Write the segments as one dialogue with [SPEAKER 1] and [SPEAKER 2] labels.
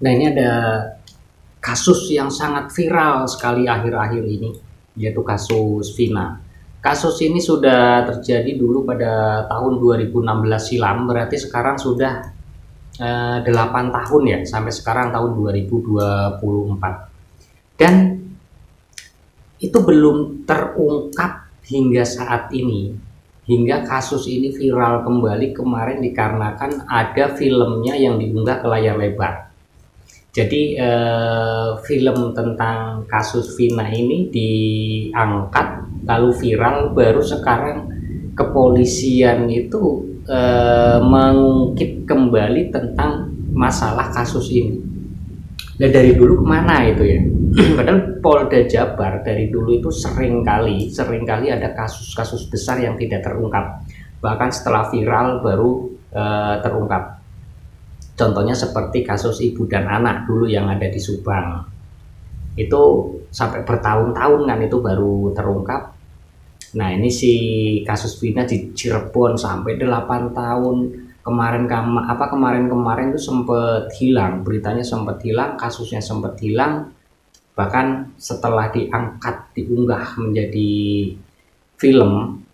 [SPEAKER 1] Nah, ini ada kasus yang sangat viral sekali akhir-akhir ini, yaitu kasus Vina. Kasus ini sudah terjadi dulu pada tahun 2016 silam, berarti sekarang sudah 8 tahun ya, sampai sekarang tahun 2024. Dan itu belum terungkap hingga saat ini, hingga kasus ini viral kembali kemarin dikarenakan ada filmnya yang diunggah ke layar lebar. Jadi film tentang kasus Vina ini diangkat lalu viral, baru sekarang kepolisian itu mengungkit kembali tentang masalah kasus ini. Dan dari dulu kemana itu ya? Padahal Polda Jabar dari dulu itu seringkali ada kasus-kasus besar yang tidak terungkap. Bahkan setelah viral baru terungkap. Contohnya seperti kasus ibu dan anak dulu yang ada di Subang. Itu sampai bertahun-tahun kan itu baru terungkap. Nah, ini si kasus Vina di Cirebon sampai 8 tahun. Kemarin itu sempat hilang, beritanya sempat hilang, kasusnya sempat hilang. Bahkan setelah diunggah menjadi film,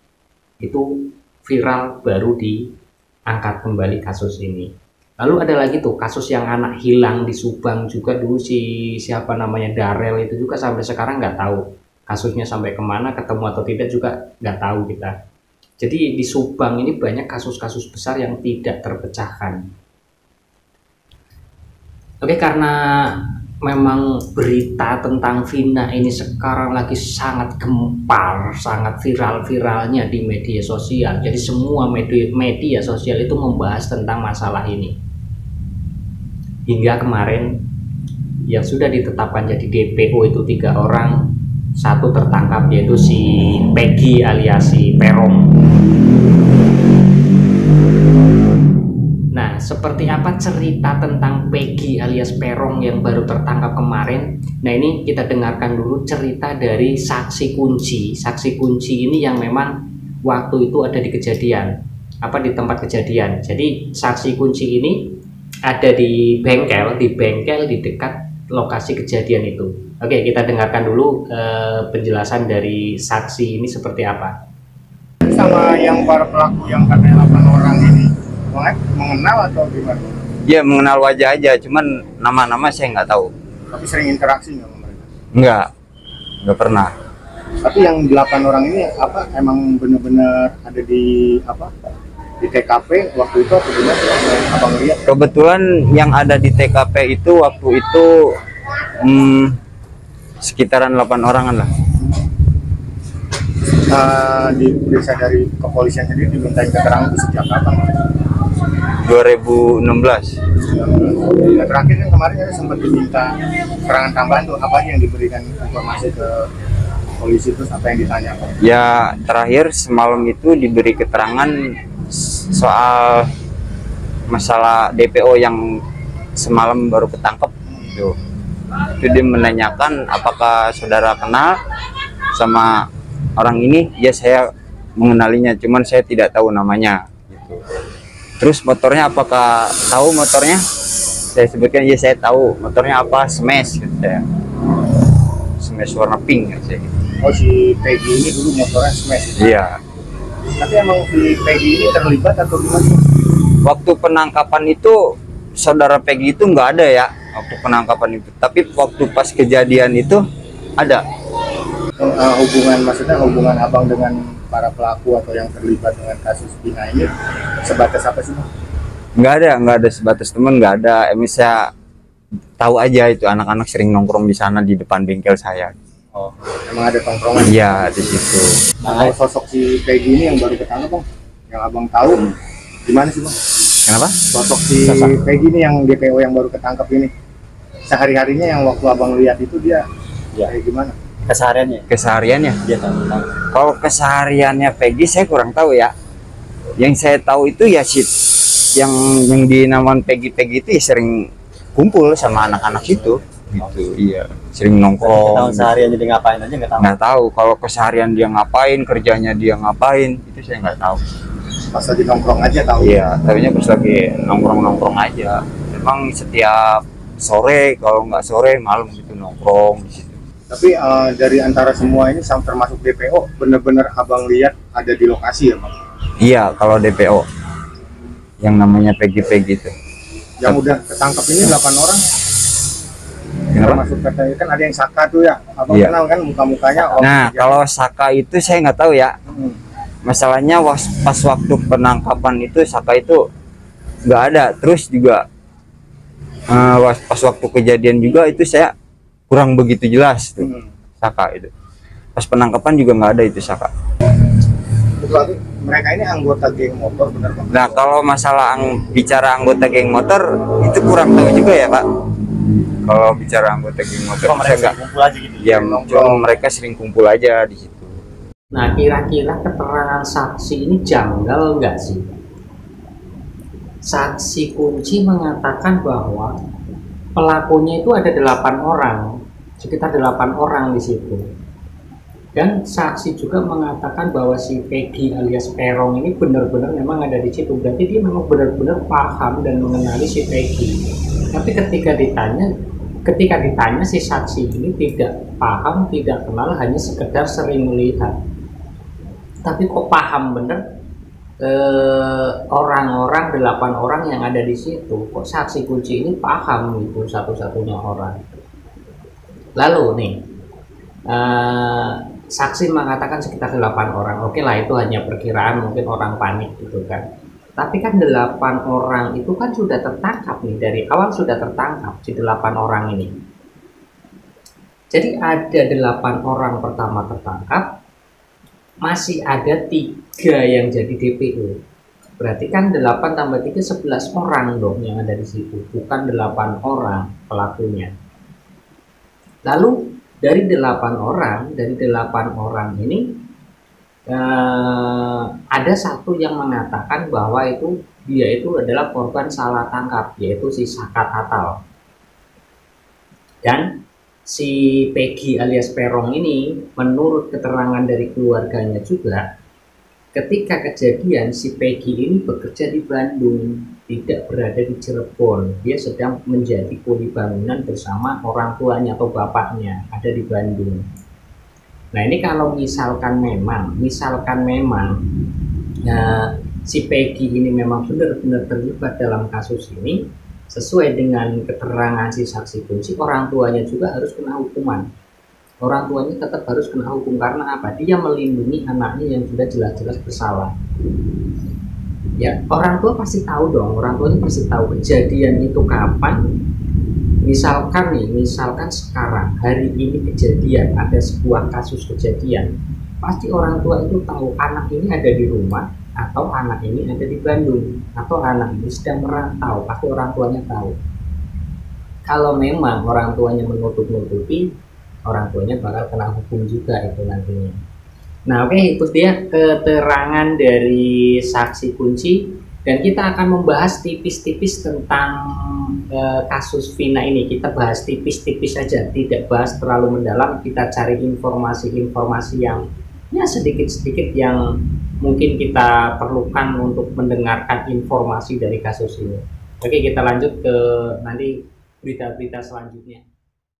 [SPEAKER 1] itu viral baru diangkat kembali kasus ini. Lalu ada lagi tuh kasus yang anak hilang di Subang juga dulu, siapa namanya Darel itu juga sampai sekarang nggak tahu kasusnya sampai kemana, ketemu atau tidak juga nggak tahu kita. Jadi di Subang ini banyak kasus-kasus besar yang tidak terpecahkan. Oke, karena memang berita tentang Vina ini sekarang lagi sangat gempar, sangat viral-viralnya di media sosial. Jadi semua media sosial itu membahas tentang masalah ini. Hingga kemarin yang sudah ditetapkan jadi DPO itu 3 orang, 1 tertangkap yaitu si Peggy alias si Perong. Nah, seperti apa cerita tentang Peggy alias Perong yang baru tertangkap kemarin? Nah, ini kita dengarkan dulu cerita dari saksi kunci. Saksi kunci ini yang memang waktu itu ada di kejadian, di tempat kejadian. Jadi saksi kunci ini ada di bengkel di dekat lokasi kejadian itu. Oke, kita dengarkan dulu penjelasan dari saksi ini seperti apa.
[SPEAKER 2] Sama yang para pelaku yang katanya 8 orang ini mengenal atau gimana?
[SPEAKER 3] Ya, mengenal wajah aja, cuman nama-nama saya nggak tahu.
[SPEAKER 2] Tapi sering interaksi nggak sama mereka?
[SPEAKER 3] Nggak pernah.
[SPEAKER 2] Tapi yang 8 orang ini emang benar-benar ada di TKP waktu itu atau gimana? Abang lihat?
[SPEAKER 3] Kebetulan yang ada di TKP itu waktu itu sekitaran 8 orangan lah.
[SPEAKER 2] Diperiksa dari kepolisian sendiri dimintain keterangan itu sejak kapan?
[SPEAKER 3] 2016.
[SPEAKER 2] Nah, terakhir kan kemarin sempat diminta keterangan tambahan tuh, apa yang diberikan informasi ke polisi, terus apa yang ditanya?
[SPEAKER 3] Ya, terakhir semalam itu diberi keterangan soal masalah DPO yang semalam baru ketangkep itu dia menanyakan apakah saudara kenal sama orang ini. Ya, saya mengenalinya, cuman saya tidak tahu namanya gitu. Terus motornya apakah tahu motornya? Saya sebutkan ya saya tahu motornya apa, Smash gitu ya. Smash warna pink gitu.
[SPEAKER 2] Oh, si Peggy ini dulu motornya Smash gitu?
[SPEAKER 3] Iya.
[SPEAKER 2] Tapi emang si Peggy ini terlibat atau gimana?
[SPEAKER 3] Waktu penangkapan itu saudara Peggy itu nggak ada ya waktu penangkapan itu, tapi waktu pas kejadian itu ada.
[SPEAKER 2] Maksudnya hubungan abang dengan para pelaku atau yang terlibat dengan kasus Vina ini sebatas apa sih?
[SPEAKER 3] Nggak ada sebatas teman, nggak ada. Saya tahu aja itu anak-anak sering nongkrong di sana di depan bengkel saya.
[SPEAKER 2] Oh, emang ada tongkrongan?
[SPEAKER 3] Iya, di situ.
[SPEAKER 2] Nah, kalau sosok si Peggy ini yang baru ketangkap, Bang, yang abang tahu, gimana sih, Bang?
[SPEAKER 3] Kenapa?
[SPEAKER 2] Sosok si Peggy ini yang DPO yang baru ketangkap ini, sehari-harinya yang waktu abang lihat itu dia kayak gimana?
[SPEAKER 3] Kesehariannya?
[SPEAKER 2] Dia tahu.
[SPEAKER 3] Kalau kesehariannya Peggy saya kurang tahu ya. Yang saya tahu itu ya yang dinamakan Peggy itu ya sering kumpul sama anak-anak itu. Gitu, iya, sering nongkrong.
[SPEAKER 4] Tahun seharian jadi ngapain aja nggak tahu.
[SPEAKER 3] Nggak tahu kalau keseharian dia ngapain, kerjanya dia ngapain, itu saya nggak tahu.
[SPEAKER 2] Pas lagi nongkrong aja tahu.
[SPEAKER 3] Iya, tahunya pas lagi nongkrong aja. Memang setiap sore, kalau nggak sore malam gitu nongkrong di situ.
[SPEAKER 2] Tapi dari antara semua ini termasuk DPO, bener-bener abang lihat ada di lokasi ya bang?
[SPEAKER 3] Iya, kalau DPO yang namanya PG itu.
[SPEAKER 2] Yang udah ketangkep ini 8 orang.
[SPEAKER 3] Kenapa?
[SPEAKER 2] Termasuk katanya kan ada yang Saka tuh ya, abang
[SPEAKER 3] Iya.
[SPEAKER 2] kenal kan muka-mukanya.
[SPEAKER 3] Nah, kalau Saka itu saya nggak tahu ya. Masalahnya pas waktu penangkapan itu Saka itu nggak ada. Terus juga pas waktu kejadian juga itu saya kurang begitu jelas tuh Saka itu. Pas penangkapan juga nggak ada itu Saka.
[SPEAKER 2] Berarti mereka ini anggota geng motor bener bang?
[SPEAKER 3] Nah, kalau masalah bicara anggota geng motor itu kurang tahu juga ya Pak. Kalau bicara anggota geng motor saya nggak.
[SPEAKER 2] Kumpul aja gitu.
[SPEAKER 3] Ya, cuma mereka sering kumpul aja di situ.
[SPEAKER 1] Nah, kira-kira keterangan saksi ini janggal nggak sih? Saksi kunci mengatakan bahwa pelakunya itu ada 8 orang, sekitar 8 orang di situ. Dan saksi juga mengatakan bahwa si Peggy alias Perong ini benar-benar memang ada di situ. Berarti dia memang benar-benar paham dan mengenali si Peggy. Tapi ketika ditanya si saksi ini tidak paham, tidak kenal, hanya sekedar sering melihat. Tapi kok paham bener orang-orang 8 orang yang ada di situ, kok saksi kunci ini paham gitu satu-satunya orang. Lalu nih saksi mengatakan sekitar 8 orang. Oke lah, itu hanya perkiraan, mungkin orang panik gitu kan. Tapi kan 8 orang itu kan sudah tertangkap nih, dari awal sudah tertangkap si 8 orang ini. Jadi ada 8 orang pertama tertangkap, masih ada 3 yang jadi DPO. Berarti kan 8 tambah 3 11 orang dong yang ada di situ, bukan 8 orang pelakunya. Lalu dari 8 orang ini ada satu yang mengatakan bahwa dia itu adalah korban salah tangkap, yaitu si Saka Tatal. Dan si Peggy alias Perong ini, menurut keterangan dari keluarganya juga, ketika kejadian si Peggy ini bekerja di Bandung, tidak berada di Cirebon. Dia sedang menjadi kuli bangunan bersama orang tuanya atau bapaknya, ada di Bandung. Nah, ini kalau misalkan memang si Peggy ini memang benar-benar terlibat dalam kasus ini, sesuai dengan keterangan si saksi kunci, orang tuanya juga harus kena hukuman. Orang tuanya tetap harus kena hukum, karena apa? Dia melindungi anaknya yang sudah jelas-jelas bersalah. Ya, orang tua pasti tahu dong, orang tuanya pasti tahu kejadian itu kapan. Misalkan sekarang, hari ini kejadian, ada sebuah kasus kejadian, pasti orang tua itu tahu anak ini ada di rumah, atau anak ini ada di Bandung, atau anak ini sedang merantau, pasti orang tuanya tahu. Kalau memang orang tuanya menutup-nutupi, orang tuanya bakal kena hukum juga itu nantinya. Nah, oke, itu dia keterangan dari saksi kunci, dan kita akan membahas tipis-tipis tentang kasus Vina ini. Kita bahas tipis-tipis saja, tidak bahas terlalu mendalam. Kita cari informasi-informasi yang ya sedikit-sedikit yang mungkin kita perlukan untuk mendengarkan informasi dari kasus ini. Oke, kita lanjut ke nanti berita-berita selanjutnya.